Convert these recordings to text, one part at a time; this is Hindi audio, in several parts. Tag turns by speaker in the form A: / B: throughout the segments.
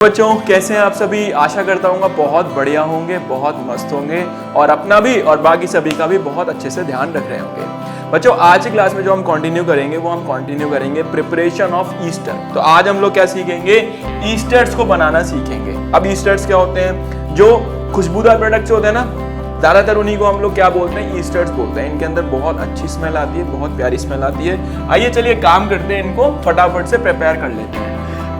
A: बच्चों कैसे हैं आप सभी। आशा करता हूँ बहुत बढ़िया होंगे, बहुत मस्त होंगे और अपना भी और बाकी सभी का भी बहुत अच्छे से ध्यान रख रहे होंगे। बच्चों आज की क्लास में जो हम कंटिन्यू करेंगे प्रिपरेशन ऑफ ईस्टर। तो आज हम लोग क्या सीखेंगे, ईस्टर्स को बनाना सीखेंगे। अब ईस्टर्स क्या होते हैं, जो खुशबूदार प्रोडक्ट्स होते हैं ना, ज़्यादातर उन्हीं को हम लोग क्या बोलते हैं, ईस्टर्स बोलते हैं। इनके अंदर बहुत अच्छी स्मेल आती है, बहुत प्यारी स्मेल आती है। आइए चलिए काम करते हैं, इनको फटाफट से प्रिपेयर कर लेते हैं।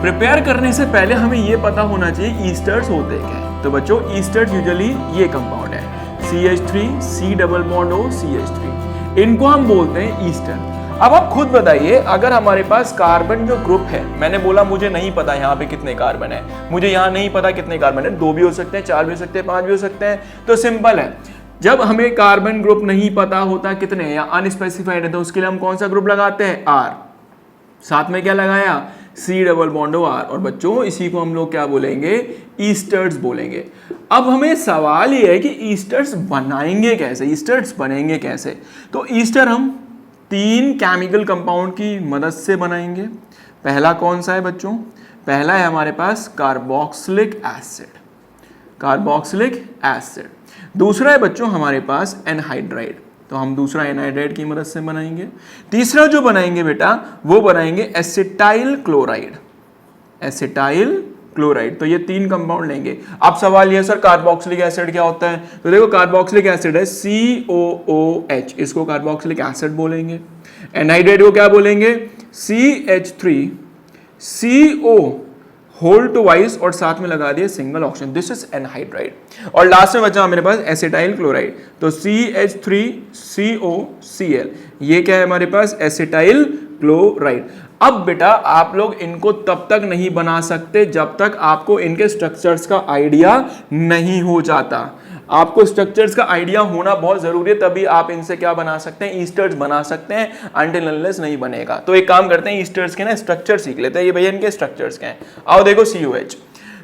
A: प्रिपेयर करने से पहले हमें ये पता होना चाहिए ईस्टर्स होते क्या है। तो बच्चों ईस्टर्स यूजुअली ये कंपाउंड है CH3 C double bond O CH3, इनको हम बोलते हैं ईस्टर। अब आप खुद बताइए, अगर हमारे पास कार्बन जो ग्रुप है, मैंने बोला मुझे नहीं पता यहाँ पे कितने कार्बन है, मुझे यहाँ नहीं पता कितने कार्बन है, 2 भी हो सकते हैं, 4 भी हो सकते हैं, 5 भी हो सकते हैं। तो सिंपल है, जब हमें कार्बन ग्रुप नहीं पता होता कितने या अनस्पेसिफाइड है, तो उसके लिए हम कौन सा ग्रुप लगाते हैं, R। साथ में क्या लगाया, C double bond O R। और बच्चों इसी को हम लोग क्या बोलेंगे, ईस्टर्स बोलेंगे। अब हमें सवाल ये है कि ईस्टर्स बनाएंगे कैसे, ईस्टर्स बनेंगे कैसे। तो ईस्टर हम 3 केमिकल कंपाउंड की मदद से बनाएंगे। पहला कौन सा है बच्चों, पहला है हमारे पास कार्बोक्सिलिक एसिड, कार्बोक्सिलिक एसिड। दूसरा है बच्चों हमारे पास एनहाइड्राइड, तो हम दूसरा एनहाइड्राइड की मदद से बनाएंगे। तीसरा जो बनाएंगे बेटा, वो बनाएंगे एसिटाइल क्लोराइड, एसिटाइल क्लोराइड। तो ये 3 कंपाउंड लेंगे। अब सवाल ये, सर कार्बोक्सिलिक एसिड क्या होता है। तो देखो कार्बोक्सिलिक एसिड है COOH, इसको कार्बोक्सिलिक एसिड बोलेंगे। एनहाइड्राइड को क्या बोलेंगे, CH3CO होल टू वाइस और साथ में लगा दिया single oxygen, this is anhydride. और लास्ट में बचा मेरे पास एसिटाइल क्लोराइड, तो CH3COCl, ये क्या है हमारे पास, एसिटाइल क्लोराइड। अब बेटा आप लोग इनको तब तक नहीं बना सकते जब तक आपको इनके स्ट्रक्चर्स का आइडिया नहीं हो जाता। आपको स्ट्रक्चर्स का आइडिया होना बहुत जरूरी है, तभी आप इनसे क्या बना सकते हैं, ईस्टर्स बना सकते हैं। अनटिल अनलेस नहीं बनेगा। तो एक काम करते हैं, ईस्टर्स के ना स्ट्रक्चर सीख लेते हैं। ये भैया इनके स्ट्रक्चर्स क्या हैं। आओ देखो COH।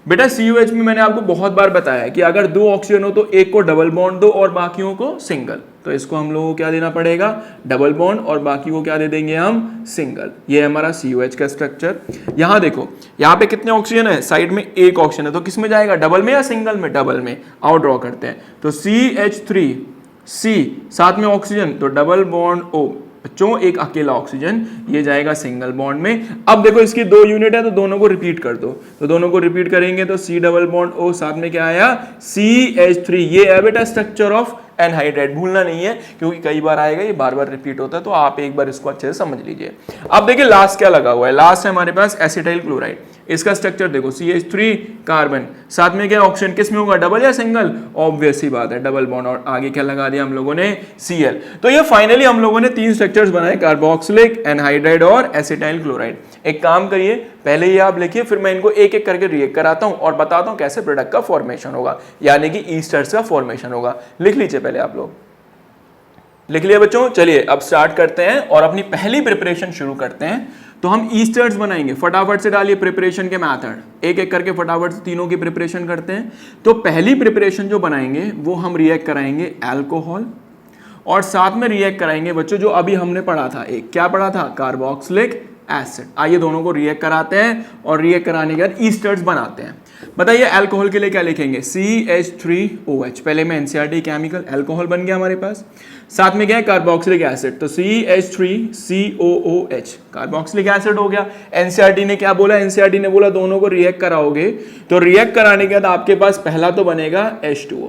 A: बेटा COH में मैंने आपको बहुत बार बताया कि अगर 2 ऑक्सीजन हो तो एक को डबल बॉन्ड दो और बाकियों को सिंगल। तो इसको हम लोगों को क्या देना पड़ेगा, डबल बॉन्ड, और बाकी को क्या दे देंगे हम, सिंगल। ये है हमारा COH का स्ट्रक्चर। यहाँ देखो, यहाँ पे कितने ऑक्सीजन है, साइड में एक ऑक्सीजन है, तो किस में जाएगा, डबल में या सिंगल में, डबल में। आओ ड्रॉ करते हैं। तो CH3C साथ में ऑक्सीजन, तो डबल बॉन्ड O। बच्चों एक अकेला ऑक्सीजन, ये जाएगा सिंगल बॉन्ड में। अब देखो इसकी 2 यूनिट है, तो दोनों को रिपीट कर दो। तो दोनों को रिपीट करेंगे तो C डबल बॉन्ड O, साथ में क्या आया, CH3। ये है बेटा स्ट्रक्चर ऑफ एनहाइड्राइड, भूलना नहीं है क्योंकि कई बार आएगा, ये बार बार रिपीट होता है, तो आप एक बार इसको अच्छे से समझ लीजिए। अब देखिए लास्ट क्या लगा हुआ है, लास्ट है हमारे पास एसिटाइल क्लोराइड। इसका स्ट्रक्चर देखो, CH3 कार्बन, साथ में क्या ऑक्सीजन, किस में होगा, डबल या सिंगल, ऑब्वियस ही बात है डबल बॉन्ड, और आगे क्या लगा दिया हम लोगों ने, Cl। तो ये फाइनली हम लोगों ने 3 स्ट्रक्चर्स बनाए, कार्बोक्सिलिक, एनहाइड्राइड और एसिटाइल क्लोराइड। एक काम करिए, पहले ये आप लिखिए, फिर मैं इनको एक एक करके रिएक्ट कराता हूं और बताता हूं कैसे प्रोडक्ट का फॉर्मेशन होगा, यानी कि ईस्टर्स का फॉर्मेशन होगा। लिख लीजिए पहले आप लोग, लिख लिया बच्चों। चलिए अब स्टार्ट करते हैं और अपनी पहली प्रिपरेशन शुरू करते हैं। तो हम ईस्टर्स बनाएंगे, फटाफट से डालिए प्रिपरेशन के मेथड, एक एक करके फटाफट से तीनों की प्रिपरेशन करते हैं। तो पहली प्रिपरेशन जो बनाएंगे वो हम रिएक्ट कराएंगे अल्कोहल, और साथ में रिएक्ट कराएंगे बच्चों जो अभी हमने पढ़ा था, एक क्या पढ़ा था, कार्बोक्सिलिक एसिड। आइए दोनों को रिएक्ट कराते हैं और रिएक्ट कराने के बाद ईस्टर्स बनाते हैं। बताइए अल्कोहल के लिए क्या लिखेंगे, CH3OH। पहले में NCERT केमिकल, अल्कोहल बन गया हमारे पास। साथ में क्या है, कार्बोक्सिलिक एसिड, तो CH3COOH, कार्बोक्सिलिक एसिड हो गया। NCERT ने क्या बोला, NCERT ने बोला दोनों को रिएक्ट कराओगे, तो रिएक्ट कराने के बाद आपके पास पहला तो बनेगा H2O,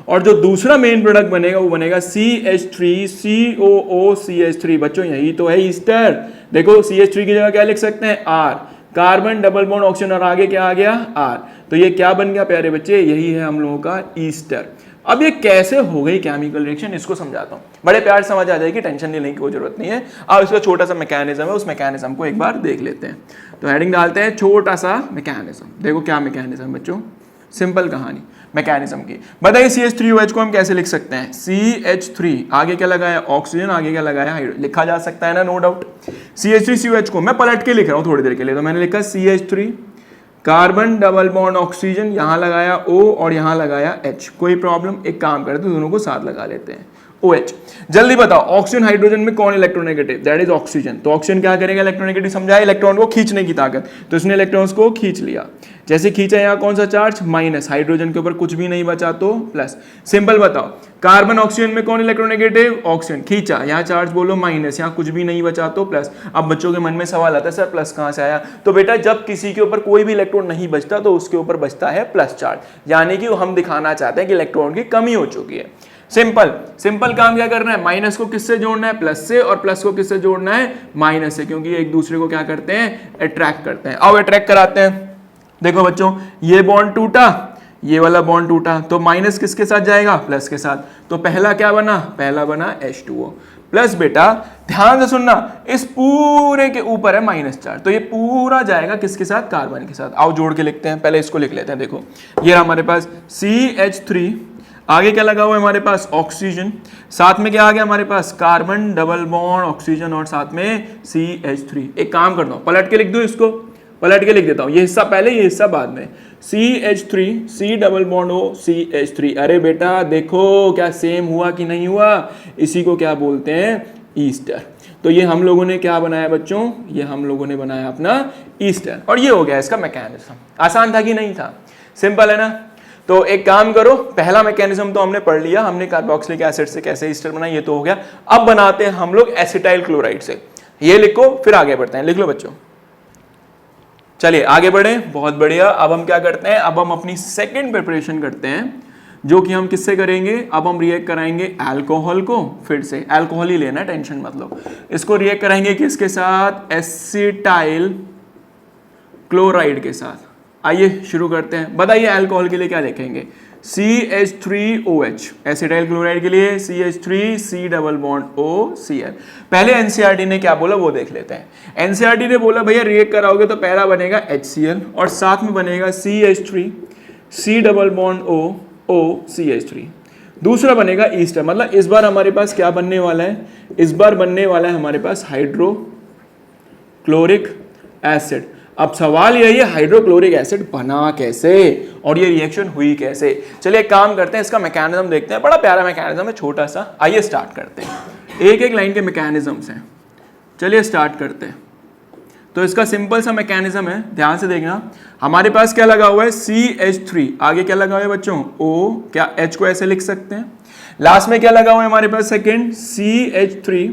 A: और जो दूसरा मेन प्रोडक्ट बनेगा वो बनेगा CH3COOCH3। बच्चों यही तो है ईस्टर। देखो CH3 की जगह क्या लिख सकते हैं, R, carbon double bond oxygen, और आगे क्या आ गया, R। तो ये क्या बन गया प्यारे बच्चे, यही है हम लोगों का ईस्टर। अब ये कैसे हो गई केमिकल रिएक्शन, इसको समझाता हूं, बड़े प्यार समझ आ जाएगी, टेंशन लेने की कोई जरूरत नहीं है। अब इसका छोटा सा मैकेनिज्म है, उस मैकेनिज्म को एक बार देख लेते हैं। तो हेडिंग डालते हैं छोटा सा मैकेनिज्म। देखो क्या मैकेनिज्म बच्चों, सिंपल कहानी मैकेनिज्म की। बताइए CH3OH को हम कैसे लिख सकते हैं, CH3 आगे क्या लगाया, ऑक्सीजन, आगे क्या लगाया, हाइड्रोजन। लिखा जा सकता है ना, नो डाउट। CH3COH को मैं पलट के लिख रहा हूं थोड़ी देर के लिए, तो मैंने लिखा CH3 carbon double bond oxygen, यहां लगाया O और यहां लगाया H। कोई प्रॉब्लम, एक काम करते हैं दोनों को साथ लगा लेते हैं। OH। जल्दी बताओ ऑक्सीजन हाइड्रोजन में कौन इलेक्ट्रोनेगेटिव? That is oxygen. तो ऑक्सीजन क्या करेगा? इलेक्ट्रोनेगेटिव समझा है, इलेक्ट्रॉन को खींचने की ताकत, तो इसने इलेक्ट्रॉन्स को खींच लिया। जैसे खींचा, यहाँ कौन सा चार्ज? माइनस, हाइड्रोजन के ऊपर कुछ भी नहीं बचा तो प्लस। सिंपल बताओ, कार्बन ऑक्सीजन में कौन इलेक्ट्रोनेगेटिव? ऑक्सीजन। खींचा, यहाँ चार्ज बोलो माइनस, यहाँ कुछ भी नहीं बचा तो प्लस। अब बच्चों के मन में सवाल आता है सर प्लस कहाँ से आया? तो बेटा जब किसी के ऊपर कोई भी इलेक्ट्रॉन नहीं बचता तो उसके ऊपर बचता है प्लस चार्ज, यानी कि हम दिखाना चाहते हैं कि इलेक्ट्रॉन की कमी हो चुकी है। सिंपल काम क्या करना है? माइनस को किससे जोड़ना है? प्लस से, और प्लस को किससे जोड़ना है? माइनस से, क्योंकि एक दूसरे को क्या करते हैं? अट्रैक्ट करते हैं। आओ अट्रैक्ट कराते हैं। देखो बच्चों, ये बॉन्ड टूटा, ये वाला बॉन्ड टूटा, तो माइनस किसके साथ जाएगा? प्लस के साथ। तो पहला क्या बना? पहला बना H2O प्लस। बेटा ध्यान से सुनना, इस पूरे के ऊपर है माइनस चार्ज, तो ये पूरा जाएगा किसके साथ? कार्बन के साथ। आओ जोड़ के लिखते हैं, पहले इसको लिख लेते हैं। देखो ये हमारे पास CH3, आगे क्या लगा हुआ है हमारे पास? ऑक्सीजन, साथ में क्या आ गया हमारे पास? कार्बन डबल बॉन्ड ऑक्सीजन और साथ में CH3। एक काम करता हूं, पलट के लिख दूं, इसको पलट के लिख देता हूं, ये हिस्सा पहले, ये हिस्सा बाद में। CH3, C double bond O, CH3। अरे बेटा देखो क्या सेम हुआ कि नहीं हुआ? इसी को क्या बोलते हैं? ईस्टर। तो ये हम लोगों ने क्या बनाया बच्चों? ये हम लोगों ने बनाया अपना ईस्टर, और ये हो गया इसका मैकेनिज्म। आसान था कि नहीं था? सिंपल है ना? तो एक काम करो, पहला मैकेनिज्म तो हमने पढ़ लिया, हमने कार्बोक्सिलिक एसिड से कैसे ईस्टर बनाया, ये तो हो गया। अब बनाते हैं हम लोग एसिटाइल क्लोराइड से। ये लिखो, फिर आगे बढ़ते हैं। लिख लो बच्चों, चलिए आगे बढ़े। बहुत बढ़िया। अब हम क्या करते हैं? अब हम अपनी सेकंड प्रिपरेशन करते हैं, जो कि हम किससे करेंगे? अब हम रिएक्ट कराएंगे अल्कोहल को, फिर से अल्कोहल ही लेना, टेंशन मत लो। इसको रिएक्ट कराएंगे किसके साथ? एसिटाइल क्लोराइड के साथ। आइए शुरू करते हैं। बताइए अल्कोहल के लिए क्या लिखेंगे? CH3OH, एसिटाइल क्लोराइड के लिए CH3, C double bond O, Cl। पहले NCERT ने क्या बोला वो देख लेते हैं। NCERT ने बोला भैया रिएक्ट कराओगे तो पहला बनेगा HCl और साथ में बनेगा CH3, C double bond O, CH3। दूसरा बनेगा ईस्टर। मतलब इस बार हमारे पास क्या बनने वाला है? इस बार बनने वाला है हमारे पास हाइड्रोक्लोरिक एसिड। अब सवाल यही है, हाइड्रोक्लोरिक एसिड बना कैसे और ये रिएक्शन हुई कैसे? चलिए एक काम करते हैं, इसका मैकेनिज्म देखते हैं। बड़ा प्यारा मैकेनिज्म है, छोटा सा। आइए स्टार्ट करते हैं। एक एक लाइन के मैकेनिज्म्स हैं, चलिए स्टार्ट करते हैं। तो इसका सिंपल सा मैकेनिज्म है, ध्यान से देखना। हमारे पास क्या लगा हुआ है? CH3, आगे क्या लगा हुआ है बच्चों? O। क्या H को ऐसे लिख सकते हैं? लास्ट में क्या लगा हुआ है हमारे पास? Second CH3,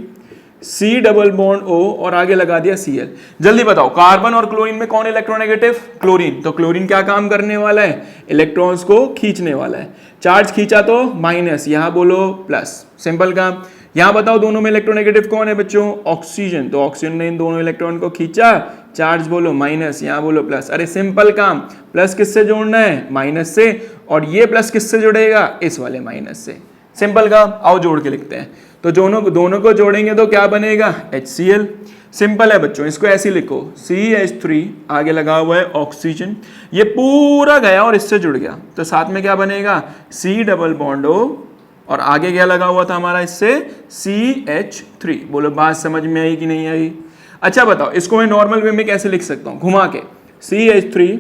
A: C double bond O और आगे लगा दिया Cl। जल्दी बताओ, कार्बन और क्लोरीन में कौन इलेक्ट्रोनेगेटिव? क्लोरीन। तो क्लोरीन क्या काम करने वाला है? इलेक्ट्रॉन्स को खींचने वाला है। चार्ज खींचा तो माइनस, यहां बोलो प्लस। सिंपल काम। यहां बताओ दोनों में इलेक्ट्रोनेगेटिव कौन है बच्चों? ऑक्सीजन। तो ऑक्सीजन ने इन दोनों इलेक्ट्रॉन को खींचा, चार्ज बोलो माइनस, यहां बोलो प्लस। अरे सिंपल काम, प्लस किससे जोड़ना है? माइनस से, और ये प्लस किससे जुड़ेगा? इस वाले माइनस से। सिंपल काम। आओ जोड़ के लिखते हैं। तो दोनों को जोड़ेंगे तो क्या बनेगा? HCl। सिंपल है बच्चों, इसको ऐसे लिखो, CH3, आगे लगा हुआ है ऑक्सीजन, ये पूरा गया और इससे जुड़ गया, तो साथ में क्या बनेगा? C डबल बॉन्ड O और आगे क्या लगा हुआ था हमारा इससे? CH3। बोलो बात समझ में आई कि नहीं आई? अच्छा बताओ, इसको मैं नॉर्मल वे में कैसे लिख सकता हूँ? घुमा के, CH3,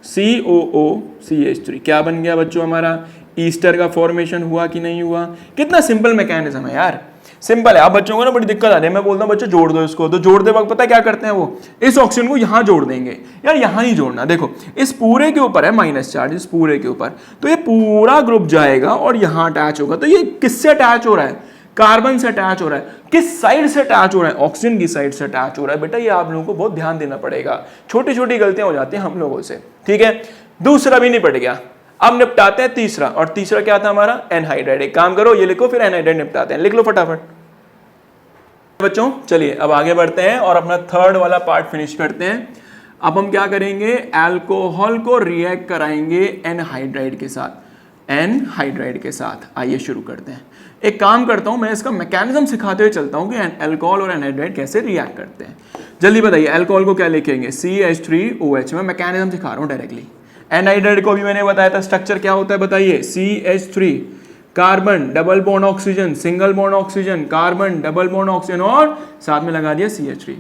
A: COO, CH3। क्या बन गया बच्चों हमारा? ईस्टर का फॉर्मेशन हुआ कि नहीं हुआ? कितना सिंपल मैकेनिज्म है यार, सिंपल है। अब बच्चों को ना बड़ी दिक्कत आ रही है, मैं बोलता हूँ बच्चों जोड़ दो इसको, तो जोड़ते वक्त पता है क्या करते हैं वो? इस ऑक्सीजन को यहाँ जोड़ देंगे। यार यहाँ ही जोड़ना, देखो इस पूरे के ऊपर है माइनस चार्ज, इस पूरे के ऊपर, तो ये पूरा ग्रुप जाएगा और यहाँ अटैच होगा। तो ये किससे अटैच हो रहा है? कार्बन से अटैच हो रहा है। किस साइड से अटैच हो रहा है? ऑक्सीजन की साइड से अटैच हो रहा है। बेटा ये आप लोगों को बहुत ध्यान देना पड़ेगा, छोटी छोटी गलतियां हो जाती हैं हम लोगों से, ठीक है। दूसरा भी नहीं पड़ गया, अब निपटाते हैं तीसरा। और तीसरा क्या था हमारा? एनहाइड्राइड। एक काम करो, ये लिखो, फिर एनहाइड्राइड निपटाते हैं। लिख लो फटाफट बच्चों। चलिए अब आगे बढ़ते हैं और अपना थर्ड वाला पार्ट फिनिश करते हैं। अब हम क्या करेंगे? अल्कोहल को रिएक्ट कराएंगे एनहाइड्राइड के साथ, एनहाइड्राइड के साथ। आइए शुरू करते हैं। एक काम करता हूं, मैं इसका मैकेनिज्म सिखाते हुए चलता हूं कि अल्कोहल और एनहाइड्राइड कैसे रिएक्ट करते हैं। जल्दी बताइए, अल्कोहल को क्या लिखेंगे? CH3OH। मैं मैकेनिज्म सिखा रहा हूं डायरेक्टली। एनहाइड्राइड को भी मैंने बताया था स्ट्रक्चर क्या होता है, बताइए। CH3, carbon double bond oxygen, single bond oxygen, carbon double bond oxygen और साथ में लगा दिया CH3।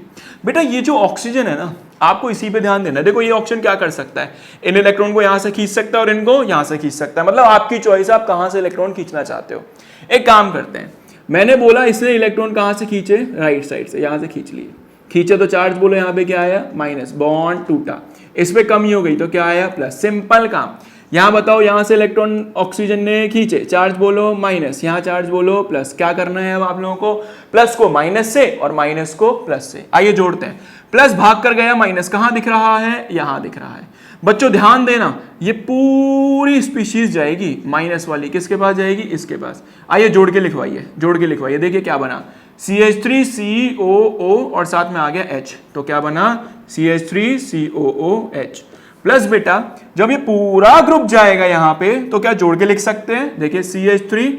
A: बेटा ये जो ऑक्सीजन है ना, आपको इसी पे ध्यान देना। देखो ये ऑक्सीजन क्या कर सकता है? इन इलेक्ट्रॉन को यहां से खींच सकता है और इनको यहां से खींच सकता है। मतलब आपकी चॉइस, आप कहां से इलेक्ट्रॉन खींचना चाहते हो। एक काम करते हैं, मैंने बोला इसने इलेक्ट्रॉन कहाँ से खींचे, राइट साइड से, यहाँ से खींच लिए, खींचे तो चार्ज बोलो यहाँ पे क्या आया, माइनस, बॉन्ड टूटा, इस पे कमी हो गई तो क्या आया, प्लस। सिंपल काम। यहाँ बताओ, यहाँ से इलेक्ट्रॉन ऑक्सीजन ने खींचे, चार्ज बोलो माइनस, यहाँ चार्ज बोलो प्लस। क्या करना है अब आप लोगों को, प्लस को माइनस से और माइनस को प्लस से। आइए जोड़ते हैं। प्लस भाग कर गया माइनस, कहाँ दिख रहा है, यहाँ दिख रहा है। बच्चों ध्यान देना, ये पूरी स्पीशीज जाएगी माइनस वाली, किसके पास जाएगी, इसके पास। आइए जोड़ के लिखवाइए, जोड़ के लिखवाइए। देखिए क्या बना, CH3COO और साथ में आ गया H, तो क्या बना, CH3COOH प्लस। बेटा जब ये पूरा ग्रुप जाएगा यहाँ पे तो क्या जोड़ के लिख सकते हैं, देखिए CH3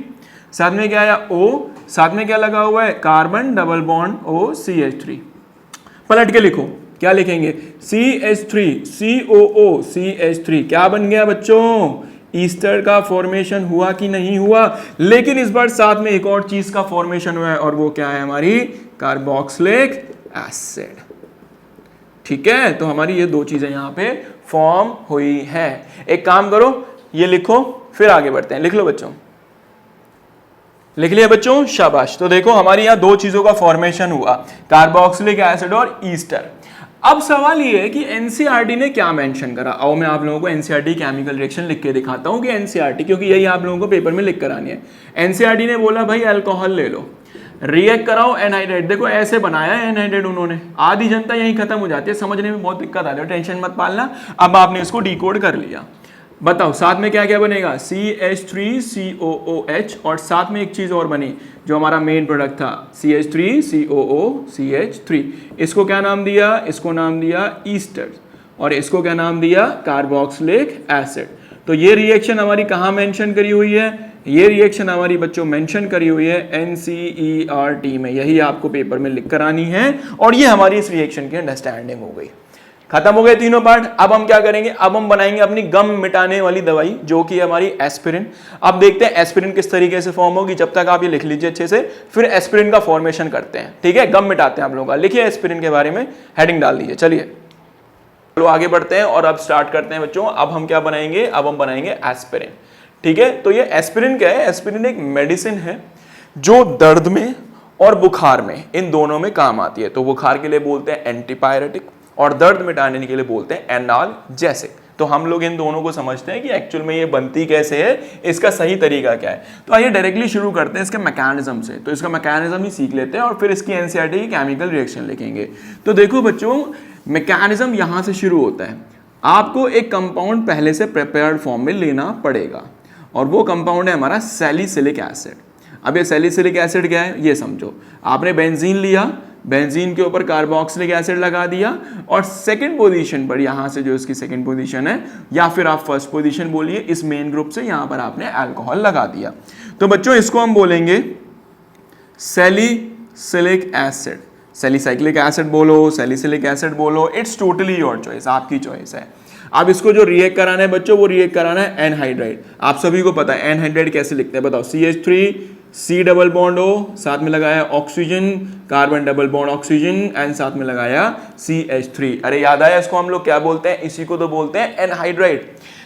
A: साथ में क्या आया O, साथ में क्या लगा हुआ है, carbon double bond O CH3। पलट के लिखो, क्या लिखेंगे, CH3COO CH3। क्या बन गया बच्चों, ईस्टर का फॉर्मेशन हुआ कि नहीं हुआ। लेकिन इस बार साथ में एक और चीज का फॉर्मेशन हुआ है, और वो क्या है, हमारी कार्बोक्सिलिक एसिड। ठीक है, तो हमारी ये दो चीजें यहां पे फॉर्म हुई है। एक काम करो, ये लिखो, फिर आगे बढ़ते हैं। लिख लो बच्चों, लिख लिया बच्चों, शाबाश। तो देखो हमारी यहां दो चीजों का फॉर्मेशन हुआ, कार्बोक्सिलिक एसिड और ईस्टर। अब सवाल ये है कि एनसीईआरटी ने क्या मेंशन करा। आओ मैं आप लोगों को एनसीईआरटी केमिकल रिएक्शन लिख के दिखाता हूं कि एनसीईआरटी, क्योंकि यही आप लोगों को पेपर में लिख कर आनी है। एनसीईआरटी ने बोला भाई अल्कोहल ले लो, रिएक्ट कराओ एनहाइड्रेट। देखो ऐसे बनाया है एनहाइड्रेट उन्होंने, आधी जनता यहीं खत्म हो जाती है, समझने में बहुत दिक्कत आती है, टेंशन मत पालना। अब आपने इसको डिकोड कर लिया, बताओ साथ में क्या क्या बनेगा, CH3COOH और साथ में एक चीज और बनी जो हमारा मेन प्रोडक्ट था, CH3COOCH3। इसको क्या नाम दिया, इसको नाम दिया ईस्टर, और इसको क्या नाम दिया, कार्बोक्सिलिक एसिड। तो ये रिएक्शन हमारी कहाँ मेंशन करी हुई है, ये रिएक्शन हमारी बच्चों मेंशन करी हुई है एनसीईआरटी में, यही आपको पेपर में लिख कर आनी है। और ये हमारी इस रिएक्शन की अंडरस्टैंडिंग हो गई, खत्म हो गए तीनों पार्ट। अब हम क्या करेंगे, अब हम बनाएंगे अपनी गम मिटाने वाली दवाई जो कि हमारी एस्पिरिन। अब देखते हैं एस्पिरिन किस तरीके से फॉर्म होगी, जब तक आप ये लिख लीजिए अच्छे से, फिर एस्पिरिन का फॉर्मेशन करते हैं। ठीक है, गम मिटाते हैं आप लोगों का। लिखिए एस्पिरिन के बारे में, हेडिंग डाल दीजिए। चलिए चलो आगे बढ़ते हैं और अब स्टार्ट करते हैं बच्चों। अब हम क्या बनाएंगे, अब हम बनाएंगे एस्पिरिन। ठीक है, तो ये एस्पिरिन क्या है, एस्पिरिन एक मेडिसिन है जो दर्द में और बुखार में, इन दोनों में काम आती है। तो बुखार के लिए बोलते हैं एंटीपायरेटिक और दर्द मिटाने के लिए बोलते हैं एनाल्जेसिक। तो हम लोग इन दोनों को समझते हैं कि एक्चुअल में ये बनती कैसे है, इसका सही तरीका क्या है। तो आइए डायरेक्टली शुरू करते हैं इसके मैकेनिज्म से। तो इसका मैकेनिज्म ही सीख लेते हैं और फिर इसकी एनसीईआरटी की केमिकल रिएक्शन लिखेंगे। तो देखो बच्चों, मैकेनिज्म यहां से शुरू होता है। आपको एक कंपाउंड पहले से प्रिपेयर्ड फॉर्म में लेना पड़ेगा, और वो कंपाउंड है हमारा सैलिसिलिक एसिड। अब ये सैलिसिलिक एसिड क्या है, ये समझो। आपने बेंजीन लिया, बेंजीन के ऊपर कार्बोक्सिलिक एसिड लगा दिया, और सेकंड पोजीशन पर, यहां से जो इसकी सेकंड पोजीशन है, या फिर आप फर्स्ट पोजीशन बोलिए, इस मेन ग्रुप से यहां पर आपने अल्कोहल लगा दिया। तो बच्चों इसको हम बोलेंगे सैलिसिलिक एसिड। सैलिसाइक्लिक एसिड बोलो, सैलिसिलिक एसिड बोलो, इट्स टोटली योर चॉइस, आपकी चॉइस है। अब इसको जो रिएक्ट कराना है बच्चों, वो रिएक्ट कराना है एनहाइड्राइड। आप सभी को पता है एनहाइड्राइड कैसे लिखते हैं, बताओ। CH3C डबल बॉन्ड O, साथ में लगाया oxygen, carbon double bond oxygen, and साथ में लगाया CH3। अरे याद आया, इसको हम लोग क्या बोलते हैं, इसी को तो बोलते हैं एनहाइड्राइड।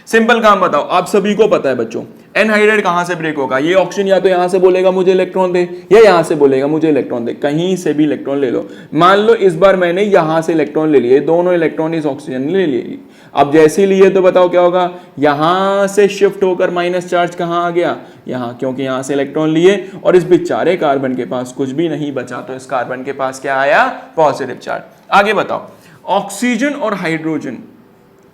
A: सिंपल काम बताओ, आप सभी को पता है बच्चों एनहाइड्राइड कहां से ब्रेक होगा। ये ऑक्सीजन या तो यहां से बोलेगा मुझे इलेक्ट्रॉन दे, या यहां से बोलेगा मुझे इलेक्ट्रॉन दे, कहीं से भी इलेक्ट्रॉन ले लो। मान लो इस बार मैंने यहां से इलेक्ट्रॉन ले लिए, दोनों इलेक्ट्रॉन इस ऑक्सीजन ने ले लिए। अब जैसे ही लिए तो बताओ क्या होगा, यहां से शिफ्ट होकर माइनस चार्ज कहां आ गया, यहां, क्योंकि यहां से इलेक्ट्रॉन लिए और इस बेचारे कार्बन के पास कुछ भी नहीं बचा, तो इस कार्बन के पास क्या आया, पॉजिटिव चार्ज। आगे बताओ, ऑक्सीजन और हाइड्रोजन,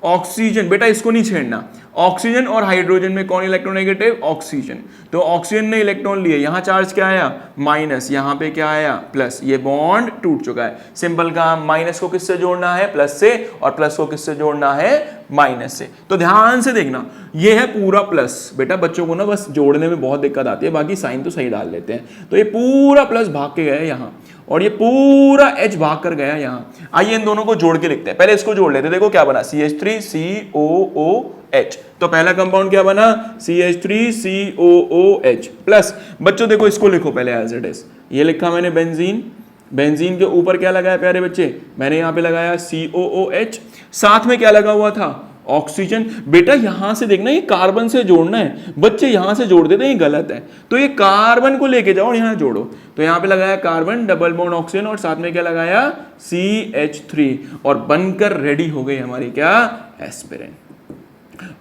A: ऑक्सीजन बेटा इसको नहीं छेड़ना, ऑक्सीजन और हाइड्रोजन में कौन इलेक्ट्रोनेगेटिव, ऑक्सीजन। तो ऑक्सीजन ने इलेक्ट्रॉन लिए, यहां चार्ज क्या आया, माइनस, यहां पे क्या आया, प्लस। ये बॉन्ड टूट चुका है। सिंपल काम, माइनस को किससे जोड़ना है, प्लस से, और प्लस को किससे जोड़ना है, माइनस से। तो ध्यान से देखना, ये है पूरा प्लस। बेटा बच्चों को ना बस जोड़ने में बहुत दिक्कत आती है, बाकी साइन तो सही डाल लेते हैं। तो ये पूरा प्लस भाग के गया यहां, और ये पूरा H भाग कर गया यहां। आइए इन दोनों को जोड़ के लिखते हैं। पहले इसको जोड़ लेते हैं। देखो क्या बना, CH3COOH। तो पहला कंपाउंड क्या बना, CH3COOH प्लस। बच्चों देखो इसको लिखो पहले एज इट इज। ये लिखा मैंने बेंजीन, बेंजीन के ऊपर क्या लगाया प्यारे बच्चे, मैंने यहां पे लगाया COOH, साथ में क्या लगा हुआ था, ऑक्सीजन। बेटा यहां से देखना, ये कार्बन से जोड़ना है, बच्चे यहां से जोड़ देते हैं, ये गलत है। तो ये कार्बन को लेके जाओ और यहां जोड़ो। तो यहां पे लगाया कार्बन, डबल बॉन्ड ऑक्सीजन, और साथ में क्या लगाया, CH3, और बनकर रेडी हो गई हमारी क्या, एस्पिरिन।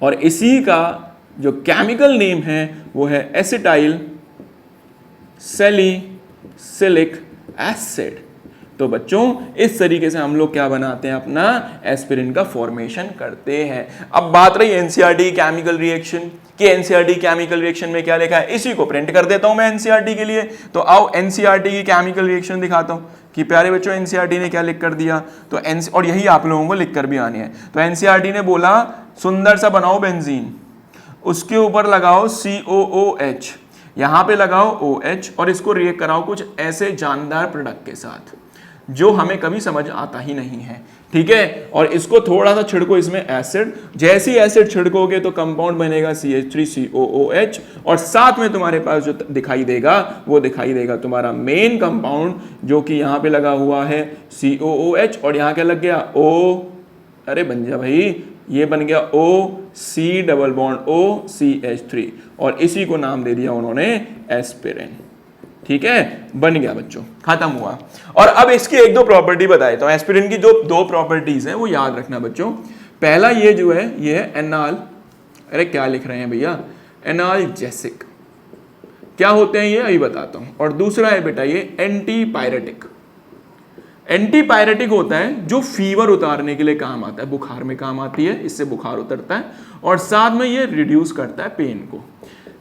A: और इसी का जो केमिकल नेम है वो है एसिटाइल सैलिसिलिक एसिड। तो बच्चों इस तरीके से हम लोग क्या बनाते हैं, अपना एस्पिरिन का फॉर्मेशन करते हैं। अब बात रही एनसीईआरटी केमिकल रिएक्शन कि एनसीईआरटी केमिकल रिएक्शन में क्या लिखा है, इसी को प्रिंट कर देता हूं मैं एनसीईआरटी के लिए। तो आओ एनसीईआरटी की केमिकल रिएक्शन दिखाता हूं कि प्यारे बच्चों एनसीईआरटी ने क्या लिख कर दिया। तो और यही आप लोगों को लिख कर भी आनी है। तो एनसीईआरटी ने बोला सुंदर सा बनाओ बेंजीन, उसके ऊपर लगाओ COOH, यहां पे लगाओ OH, और इसको रिएक्ट कराओ कुछ ऐसे जानदार प्रोडक्ट के साथ जो हमें कभी समझ आता ही नहीं है, ठीक है। और इसको थोड़ा सा छिड़को इसमें एसिड, जैसे ही एसिड छिड़कोगे तो कंपाउंड बनेगा CH3COOH, और साथ में तुम्हारे पास जो दिखाई देगा वो दिखाई देगा तुम्हारा मेन कंपाउंड, जो कि यहां पे लगा हुआ है COOH, और यहां क्या लग गया O, अरे बन जा भाई, ये बन गया OC डबल बॉन्ड OCH3, और इसी को नाम दे दिया उन्होंने एस्पिरिन, ठीक है, बन गया बच्चों, खत्म हुआ। और अब इसकी एक दो प्रॉपर्टी बताए तो एस्पिरिन की जो दो प्रॉपर्टीज हैं वो याद रखना बच्चों। पहला ये जो है ये है एनाल, अरे क्या लिख रहे हैं भैया, एनाल्जेसिक, क्या होते हैं ये अभी बताता हूं। और दूसरा है बेटा ये एंटीपायरेटिक। एंटीपायरेटिक होता है जो फीवर उतारने के लिए काम आता है, बुखार में काम आती है, इससे बुखार उतरता है, और साथ में ये रिड्यूस करता है पेन को,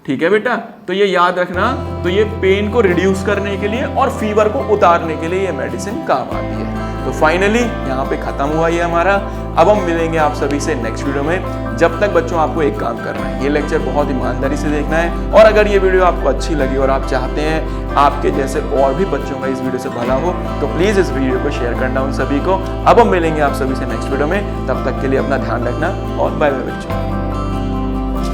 A: ठीक है बेटा। तो ये याद रखना, तो ये पेन को रिड्यूस करने के लिए और फीवर को उतारने के लिए ये मेडिसिन काम आती है। तो फाइनली यहाँ पे खत्म हुआ ये हमारा। अब हम मिलेंगे आप सभी से नेक्स्ट वीडियो में। जब तक बच्चों आपको एक काम करना है, ये लेक्चर बहुत ईमानदारी से देखना है, और अगर ये वीडियो आपको अच्छी लगी और आप चाहते हैं आपके जैसे और भी बच्चों का इस वीडियो से भला हो, तो प्लीज इस वीडियो को शेयर करना उन सभी को। अब हम मिलेंगे आप सभी से नेक्स्ट वीडियो में, तब तक के लिए अपना ध्यान रखना और बाय बाय बच्चों।